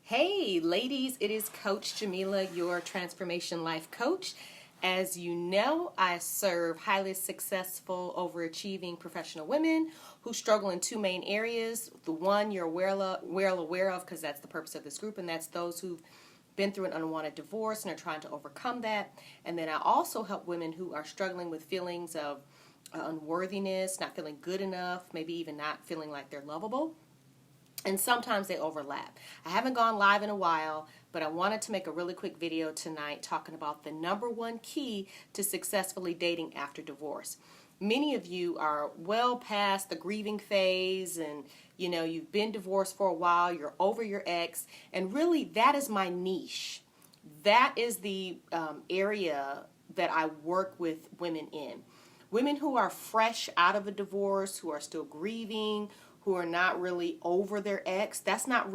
Hey ladies, it is Coach Jamila, your transformation life coach. As you know, I serve highly successful, overachieving professional women who struggle in two main areas. The one you're well aware of because that's the purpose of this group, and that's those who've been through an unwanted divorce and are trying to overcome that. And then I also help women who are struggling with feelings of unworthiness, not feeling good enough, maybe even not feeling like they're lovable. And sometimes they overlap. I haven't gone live in a while, but I wanted to make a really quick video tonight talking about the number one key to successfully dating after divorce. Many of you are well past the grieving phase and you've been divorced for a while, you're over your ex, and really that is my niche. That is the area that I work with women in. Women who are fresh out of a divorce, who are still grieving, who are not really over their ex. Those are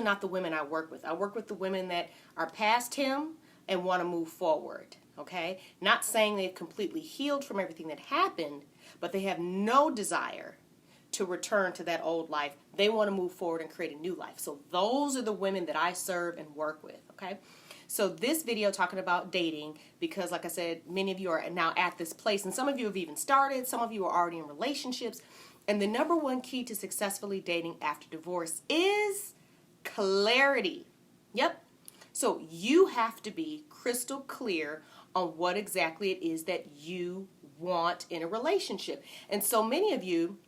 not the women I work with. I work with the women that are past him and want to move forward, okay? Not saying they've completely healed from everything that happened, but they have no desire to return to that old life. They want to move forward and create a new life. So those are the women that I serve and work with, okay? So this video talking about dating, because like I said, many of you are now at this place, and some of you have even started, some of you are already in relationships. And the number one key to successfully dating after divorce is clarity. Yep. So you have to be crystal clear on what exactly it is that you want in a relationship. And so many of you,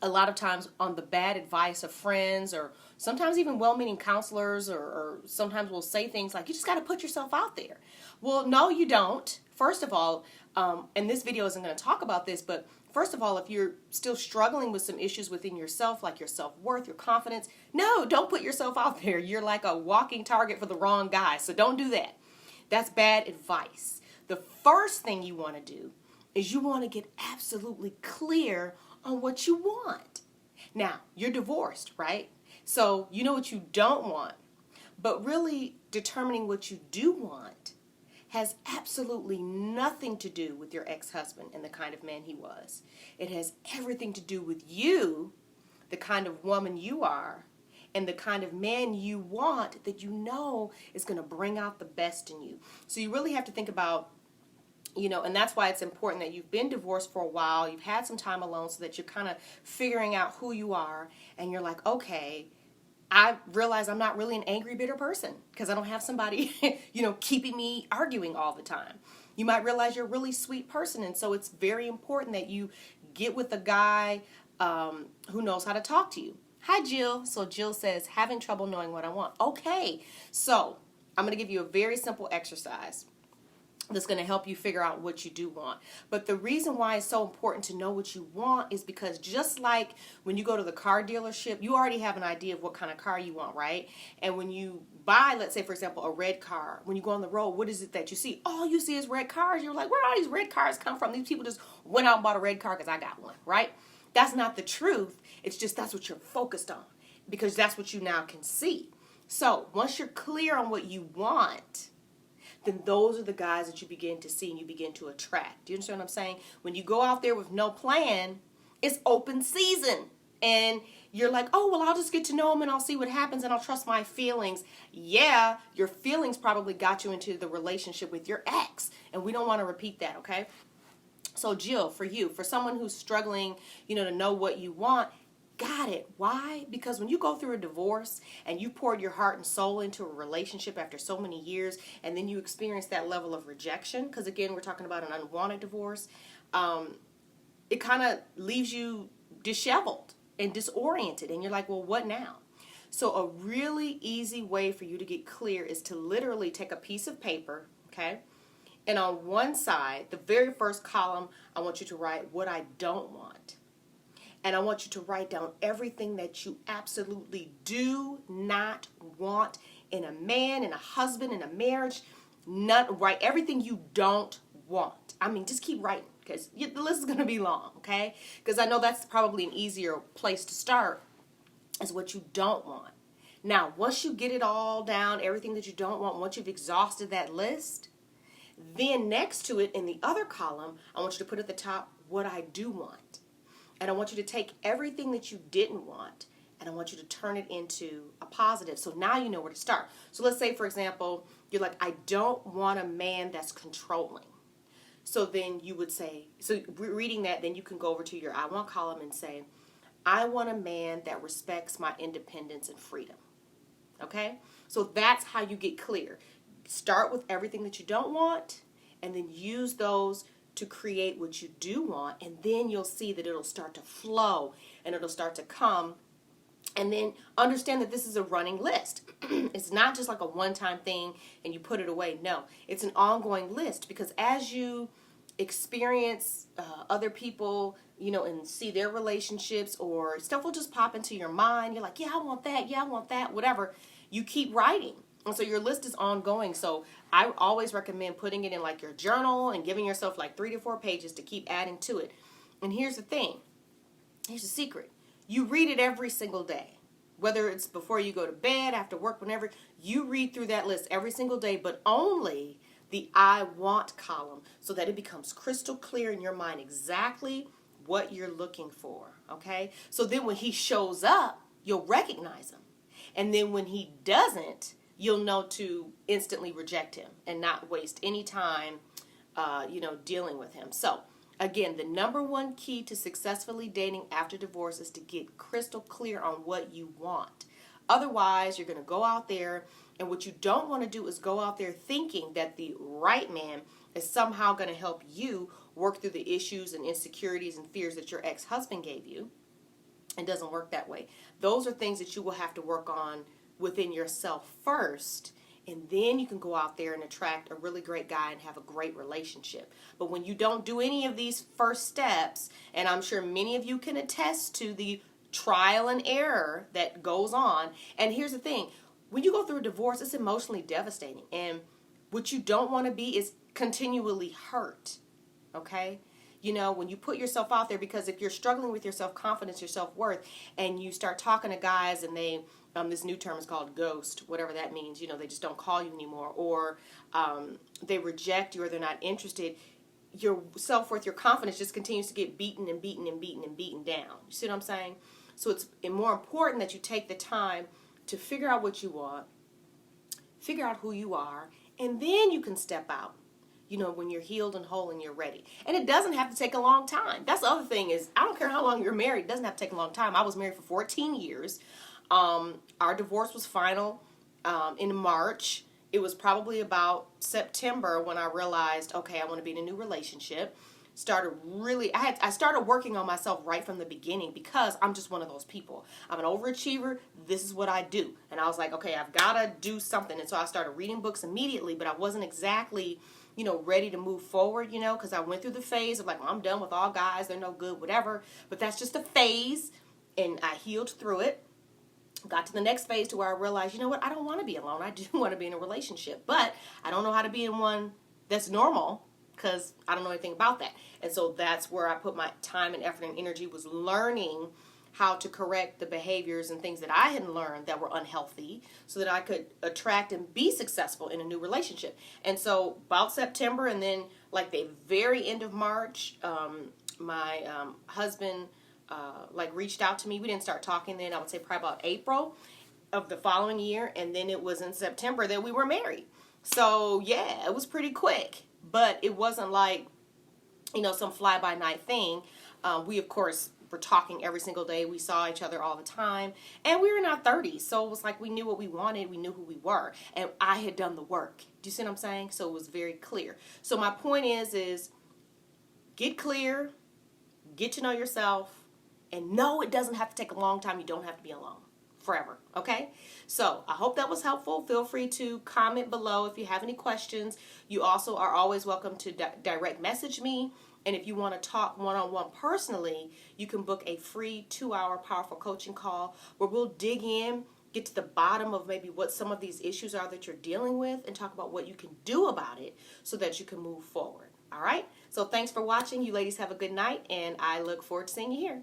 a lot of times on the bad advice of friends or sometimes even well-meaning counselors or sometimes will say things like, you just got to put yourself out there. Well, no, you don't. First of all, and this video isn't going to talk about this, but first of all, if you're still struggling with some issues within yourself, like your self-worth, your confidence, no, don't put yourself out there. You're like a walking target for the wrong guy, so don't do that. That's bad advice. The first thing you want to do is you want to get absolutely clear on what you want. Now, you're divorced, right? So you know what you don't want, but really determining what you do want has absolutely nothing to do with your ex-husband and the kind of man he was. It has everything to do with you, the kind of woman you are, and the kind of man you want that you know is going to bring out the best in you. So you really have to think about, and that's why it's important that you've been divorced for a while, you've had some time alone so that you're kind of figuring out who you are, and you're like, okay, I realize I'm not really an angry, bitter person because I don't have somebody, keeping me arguing all the time. You might realize you're a really sweet person, and so it's very important that you get with a guy who knows how to talk to you. Hi, Jill. So Jill says, having trouble knowing what I want. Okay, so I'm going to give you a very simple exercise that's going to help you figure out what you do want. But the reason why it's so important to know what you want is because just like when you go to the car dealership, you already have an idea of what kind of car you want, right? And when you buy, let's say, for example, a red car, when you go on the road, what is it that you see? All you see is red cars. You're like, where do all these red cars come from? These people just went out and bought a red car because I got one, right? That's not the truth. It's just that's what you're focused on because that's what you now can see. So once you're clear on what you want, then those are the guys that you begin to see and you begin to attract. Do you understand what I'm saying? When you go out there with no plan, it's open season. And you're like, oh, well, I'll just get to know him and I'll see what happens and I'll trust my feelings. Yeah, your feelings probably got you into the relationship with your ex. And we don't want to repeat that, okay? So Jill, for you, for someone who's struggling, to know what you want, got it. Why? Because when you go through a divorce and you poured your heart and soul into a relationship after so many years and then you experience that level of rejection, because again, we're talking about an unwanted divorce, it kind of leaves you disheveled and disoriented and you're like, well, what now? So a really easy way for you to get clear is to literally take a piece of paper, okay? And on one side, the very first column, I want you to write what I don't want. And I want you to write down everything that you absolutely do not want in a man, in a husband, in a marriage. Write everything you don't want. I mean, just keep writing because the list is going to be long, okay? Because I know that's probably an easier place to start is what you don't want. Now, once you get it all down, everything that you don't want, once you've exhausted that list, then next to it in the other column, I want you to put at the top what I do want. And I want you to take everything that you didn't want and I want you to turn it into a positive. So now you know where to start. So let's say, for example, you're like, I don't want a man that's controlling. So then you would say, so reading that, then you can go over to your I want column and say, I want a man that respects my independence and freedom. Okay? So that's how you get clear. Start with everything that you don't want, and then use those to create what you do want, and then you'll see that it'll start to flow and it'll start to come. And then understand that this is a running list. It's not just like a one-time thing and you put it away. No, it's an ongoing list, because as you experience other people, and see their relationships, or stuff will just pop into your mind. You're like, yeah, I want that. Yeah, I want that. Whatever. You keep writing. And so your list is ongoing. So I always recommend putting it in like your journal and giving yourself like 3 to 4 pages to keep adding to it. And here's the thing. Here's the secret. You read it every single day. Whether it's before you go to bed, after work, whenever, you read through that list every single day, but only the I want column, so that it becomes crystal clear in your mind exactly what you're looking for, okay? So then when he shows up, you'll recognize him. And then when he doesn't, you'll know to instantly reject him and not waste any time, dealing with him. So again, the number one key to successfully dating after divorce is to get crystal clear on what you want. Otherwise, you're going to go out there, and what you don't want to do is go out there thinking that the right man is somehow going to help you work through the issues and insecurities and fears that your ex-husband gave you. It doesn't work that way. Those are things that you will have to work on within yourself first, and then you can go out there and attract a really great guy and have a great relationship. But when you don't do any of these first steps, and I'm sure many of you can attest to the trial and error that goes on. And here's the thing. When you go through a divorce, it's emotionally devastating. And what you don't want to be is continually hurt. Okay? When you put yourself out there, because if you're struggling with your self-confidence, your self-worth, and you start talking to guys and they, this new term is called ghost, whatever that means, they just don't call you anymore, or they reject you, or they're not interested, your self-worth, your confidence just continues to get beaten and beaten and beaten and beaten down. You see what I'm saying? So it's more important that you take the time to figure out what you want, figure out who you are, and then you can step out, when you're healed and whole and you're ready. And it doesn't have to take a long time. That's the other thing is, I don't care how long you're married, it doesn't have to take a long time. I was married for 14 years. Our divorce was final in March. It was probably about September when I realized, okay, I want to be in a new relationship. I started working on myself right from the beginning, because I'm just one of those people. I'm an overachiever. This is what I do. And I was like, okay, I've got to do something. And so I started reading books immediately, but I wasn't exactly, ready to move forward, because I went through the phase of like, well, I'm done with all guys. They're no good, whatever. But that's just a phase. And I healed through it. Got to the next phase to where I realized, you know what? I don't want to be alone. I do want to be in a relationship, but I don't know how to be in one that's normal, because I don't know anything about that. And so that's where I put my time and effort and energy, was learning how to correct the behaviors and things that I had learned that were unhealthy, so that I could attract and be successful in a new relationship. And so about September, and then like the very end of March, my husband reached out to me. We didn't start talking then, I would say probably about April of the following year. And then it was in September that we were married. So yeah, it was pretty quick. But it wasn't like, some fly-by-night thing. We, of course, were talking every single day. We saw each other all the time. And we were in our 30s. So it was like we knew what we wanted. We knew who we were. And I had done the work. Do you see what I'm saying? So it was very clear. So my point is get clear, get to know yourself, and no, it doesn't have to take a long time. You don't have to be alone forever, okay? So I hope that was helpful. Feel free to comment below if you have any questions. You also are always welcome to direct message me. And if you want to talk one-on-one personally, you can book a free 2-hour powerful coaching call where we'll dig in, get to the bottom of maybe what some of these issues are that you're dealing with, and talk about what you can do about it so that you can move forward. All right? So thanks for watching. You ladies have a good night, and I look forward to seeing you here.